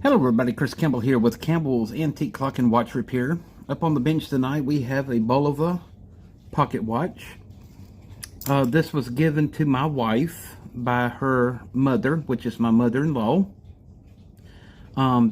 Hello everybody, Chris Campbell here with Campbell's Antique Clock and Watch Repair. Up on the bench tonight we have a Bulova pocket watch. This was given to my wife by her mother, which is my mother-in-law.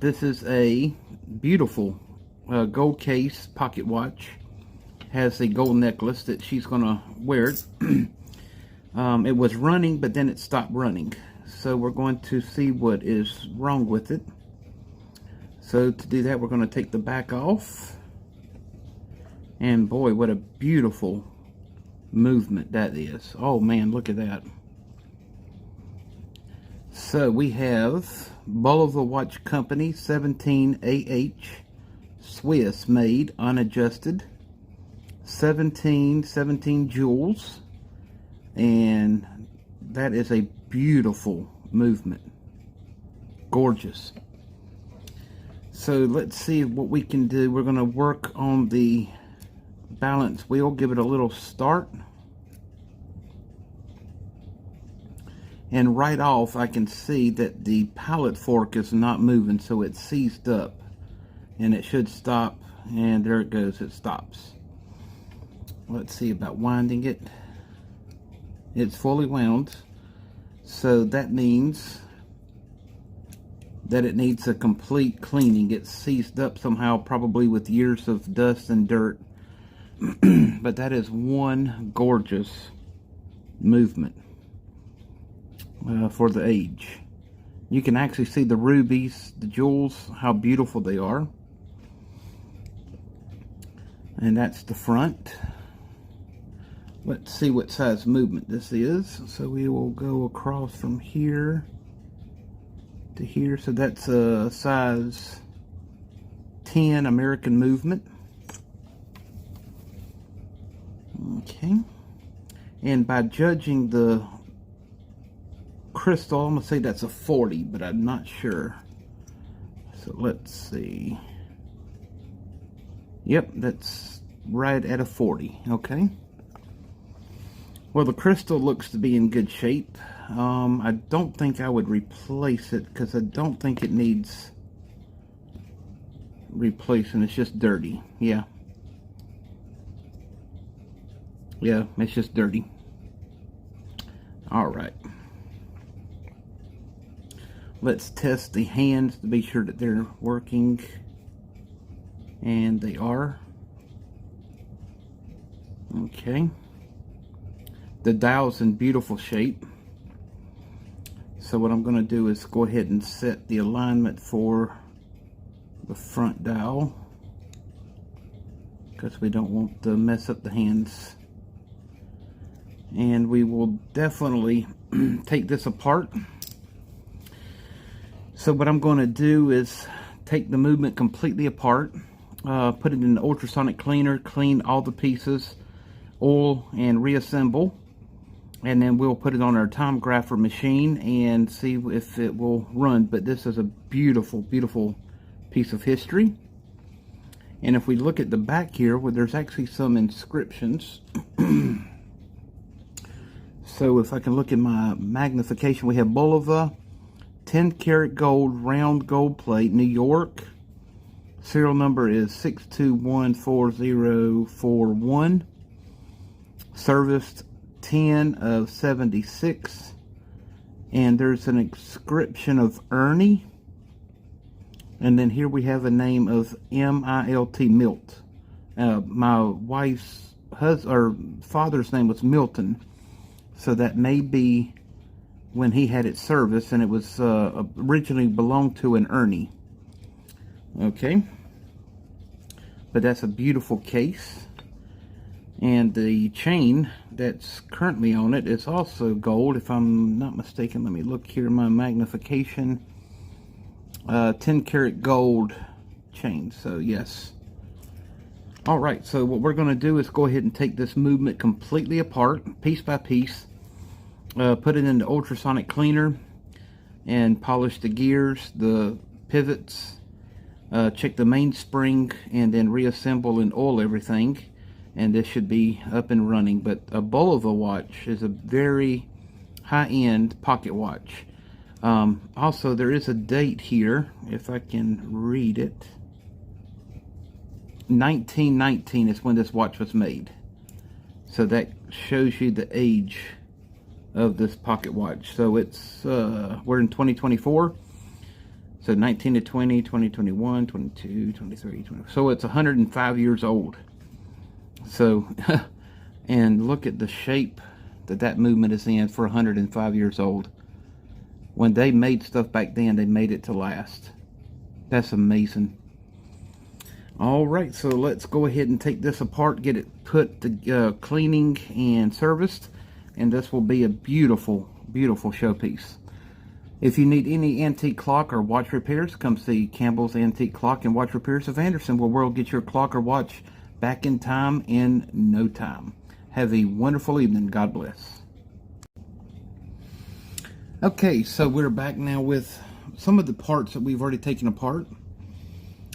This is a beautiful gold case pocket watch. Has a gold necklace that she's gonna wear. It was running, but then it stopped running. So we're going to see what is wrong with it. So to do that, we're going to take the back off. And boy, what a beautiful movement that is. Oh man, look at that. So we have Bulova Watch Company 17AH Swiss made, unadjusted, 17 jewels. And that is a beautiful movement. Gorgeous. So let's see what we can do. We're going to work on the balance wheel, give it a little start. And right off I can see that the pallet fork is not moving, so it's seized up. And it should stop, and there it goes, it stops. Let's see about winding it. It's fully wound, so that means that it needs a complete cleaning. It's seized up somehow, probably with years of dust and dirt. But that is one gorgeous movement for the age. You can actually see the rubies, the jewels, how beautiful they are. And that's the front. Let's see what size movement this is. So we will go across from here to here. So that's a size 10 American movement. Okay. And by judging the crystal, I'm going to say that's a 40, but I'm not sure. So let's see. Yep, that's right at a 40. Okay. Well, the crystal looks to be in good shape. I don't think I would replace it because I don't think it needs replacing. It's just dirty. Yeah, it's just dirty. All right. Let's test the hands to be sure that they're working. And they are. Okay. The dial's in beautiful shape. So what I'm going to do is go ahead and set the alignment for the front dial, because we don't want to mess up the hands. And we will definitely take this apart. So what I'm going to do is take the movement completely apart, put it in the ultrasonic cleaner, clean all the pieces, oil, and reassemble. And then we'll put it on our tomographer machine and see if it will run. But this is a beautiful, beautiful piece of history. And if we look at the back here, well, there's actually some inscriptions. So if I can look at my magnification, we have Bulova, 10 karat gold, round gold plate, New York. Serial number is 6214041. Serviced 10 of 76, and there's an inscription of Ernie, and then here we have a name of M-I-L-T, Milt. My wife's father's name was Milton, so that may be when he had it serviced, and it was originally belonged to an Ernie. Okay, but that's a beautiful case. And the chain that's currently on it is also gold, if I'm not mistaken. Let me look here, my magnification. 10 karat gold chain, so yes. Alright, so what we're going to do is go ahead and take this movement completely apart, piece by piece. Put it in the ultrasonic cleaner and polish the gears, the pivots, check the mainspring, and then reassemble and oil everything. And this should be up and running. But a Bulova watch is a very high-end pocket watch. Also, there is a date here, if I can read it. 1919 is when this watch was made. So that shows you the age of this pocket watch. So it's, we're in 2024. So 19 to 20, 2021, 22, 23, 20. So it's 105 years old. So, and look at the shape that movement is in for 105 years old. When they made stuff back then, they made it to last. That's amazing. All right, so let's go ahead and take this apart, get it put to cleaning and serviced, and this will be a beautiful, beautiful showpiece. If you need any antique clock or watch repairs, come see Campbell's Antique Clock and Watch Repairs of Andersonville, where we'll get your clock or watch back in time in no time. Have a wonderful evening. God bless. Okay, so we're back now with some of the parts that we've already taken apart.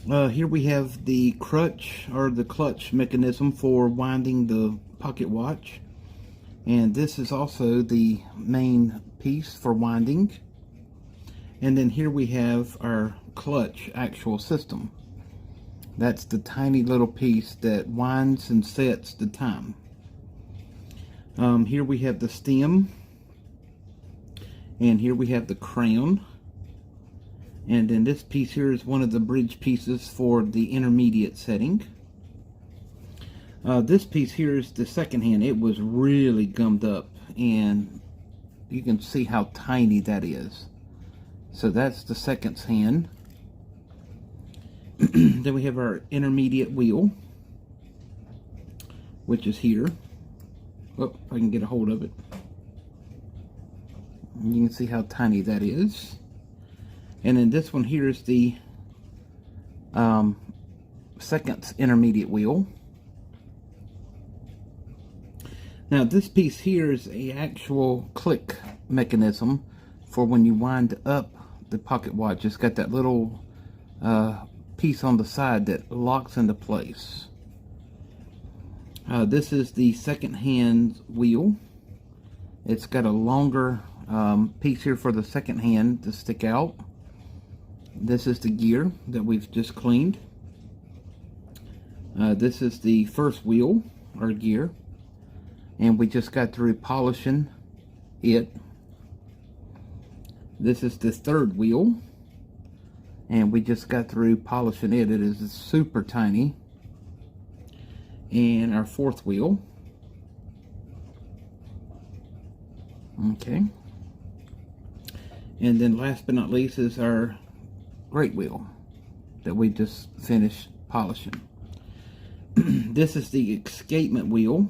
Here we have the crutch or the clutch mechanism for winding the pocket watch. And this is also the main piece for winding. And then here we have our clutch actual system. That's the tiny little piece that winds and sets the time. Here we have the stem. And here we have the crown. And then this piece here is one of the bridge pieces for the intermediate setting. This piece here is the second hand. It was really gummed up, and you can see how tiny that is. So that's the second hand. Then we have our intermediate wheel, which is here. Oh, if I can get a hold of it. You can see how tiny that is. And then this one here is the second intermediate wheel. Now this piece here is a actual click mechanism for when you wind up the pocket watch. It's got that little piece on the side that locks into place. This is the second hand wheel. It's got a longer piece here for the second hand to stick out. This is the gear that we've just cleaned. This is the first wheel or gear, and we just got through polishing it. This is the third wheel, and we just got through polishing it. It is super tiny. And our fourth wheel. Okay. And then last but not least is our great wheel that we just finished polishing. This is the escapement wheel,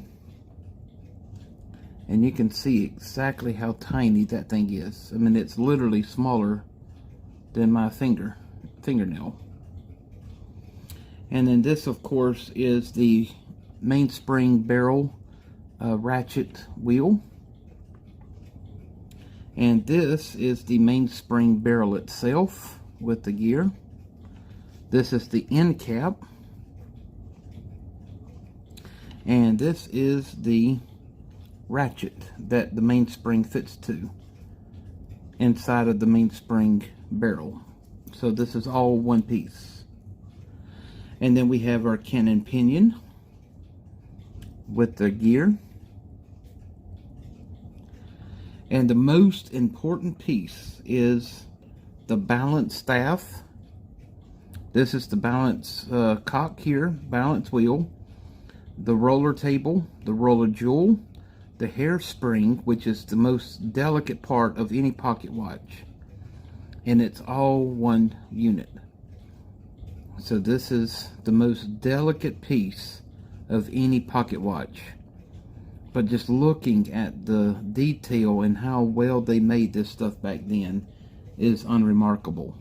and you can see exactly how tiny that thing is. I mean, it's literally smaller than my fingernail. And then this, of course, is the mainspring barrel ratchet wheel. And this is the mainspring barrel itself with the gear. This is the end cap. And this is the ratchet that the mainspring fits to inside of the mainspring barrel. So this is all one piece. And then we have our cannon pinion with the gear. And the most important piece is the balance staff. This is the balance cock here, balance wheel, the roller table, the roller jewel, the hairspring, which is the most delicate part of any pocket watch. And it's all one unit. So this is the most delicate piece of any pocket watch. But just looking at the detail and how well they made this stuff back then is unremarkable.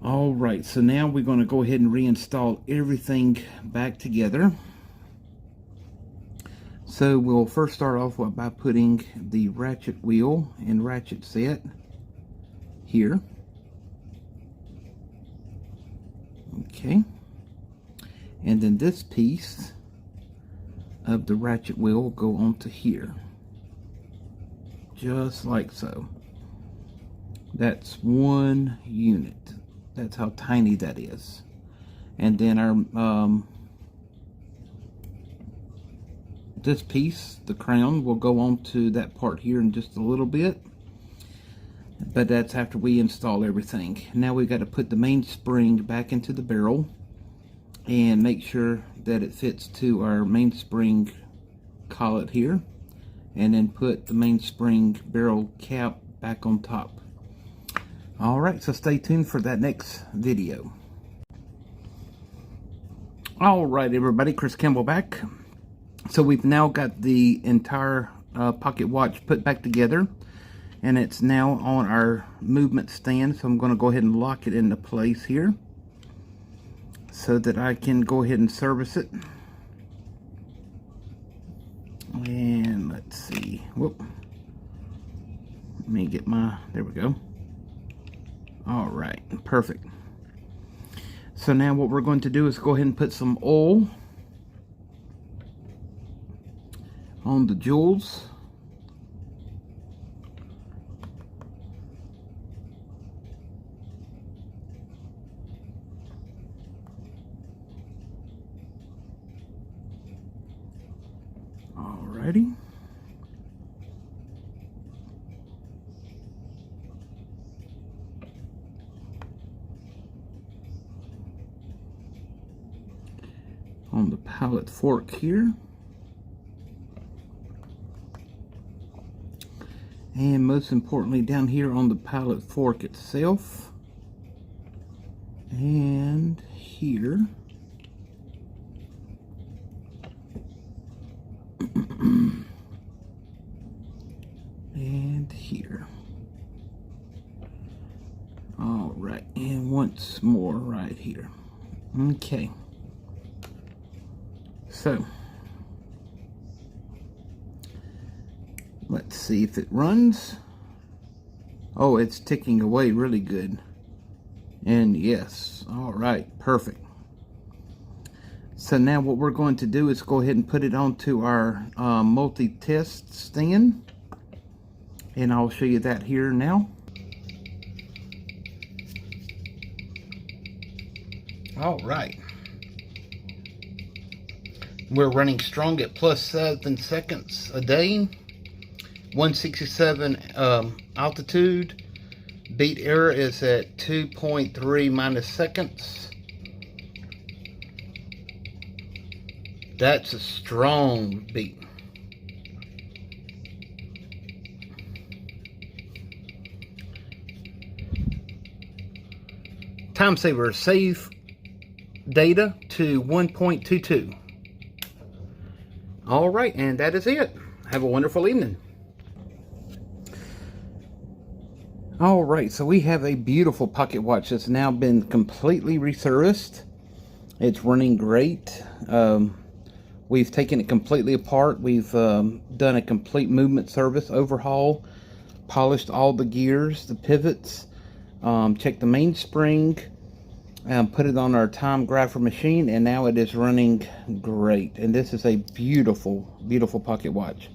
Alright, so now we're going to go ahead and reinstall everything back together. So we'll first start off by putting the ratchet wheel and ratchet set here. Okay. And then this piece of the ratchet wheel will go onto here. Just like so. That's 1 unit. That's how tiny that is. And then our this piece, the crown, will go on to that part here in just a little bit. But that's after we install everything. Now we got to put the mainspring back into the barrel and make sure that it fits to our mainspring collet here, and then put the mainspring barrel cap back on top. Alright, so stay tuned for that next video. Alright everybody, Chris Campbell back. So we've now got the entire pocket watch put back together, and it's now on our movement stand. So I'm going to go ahead and lock it into place here so that I can go ahead and service it. And let's see, whoop, let me get my, there we go. Alright, perfect. So now what we're going to do is go ahead and put some oil on the jewels. Alrighty. On the pallet fork here. And most importantly down here on the pallet fork itself. And here. And here. All right, and once more right here. Okay. So let's see if it runs. Oh, it's ticking away really good. And yes, all right, perfect. So now what we're going to do is go ahead and put it onto our multi-test stand. And I'll show you that here now. All right. We're running strong at +7 seconds a day. 167 altitude. Beat error is at 2.3 seconds. That's a strong beat. Time saver, save data to 1.22. All right, and that is it. Have a wonderful evening. All right, so we have a beautiful pocket watch that's now been completely resurfaced. It's running great. We've taken it completely apart. We've done a complete movement service overhaul, polished all the gears, the pivots, checked the mainspring, put it on our time grapher machine, and now it is running great. And this is a beautiful, beautiful pocket watch.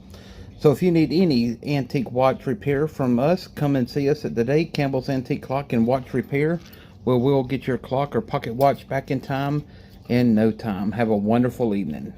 So if you need any antique watch repair from us, come and see us today, Campbell's Antique Clock and Watch Repair, where we'll get your clock or pocket watch back in time in no time. Have a wonderful evening.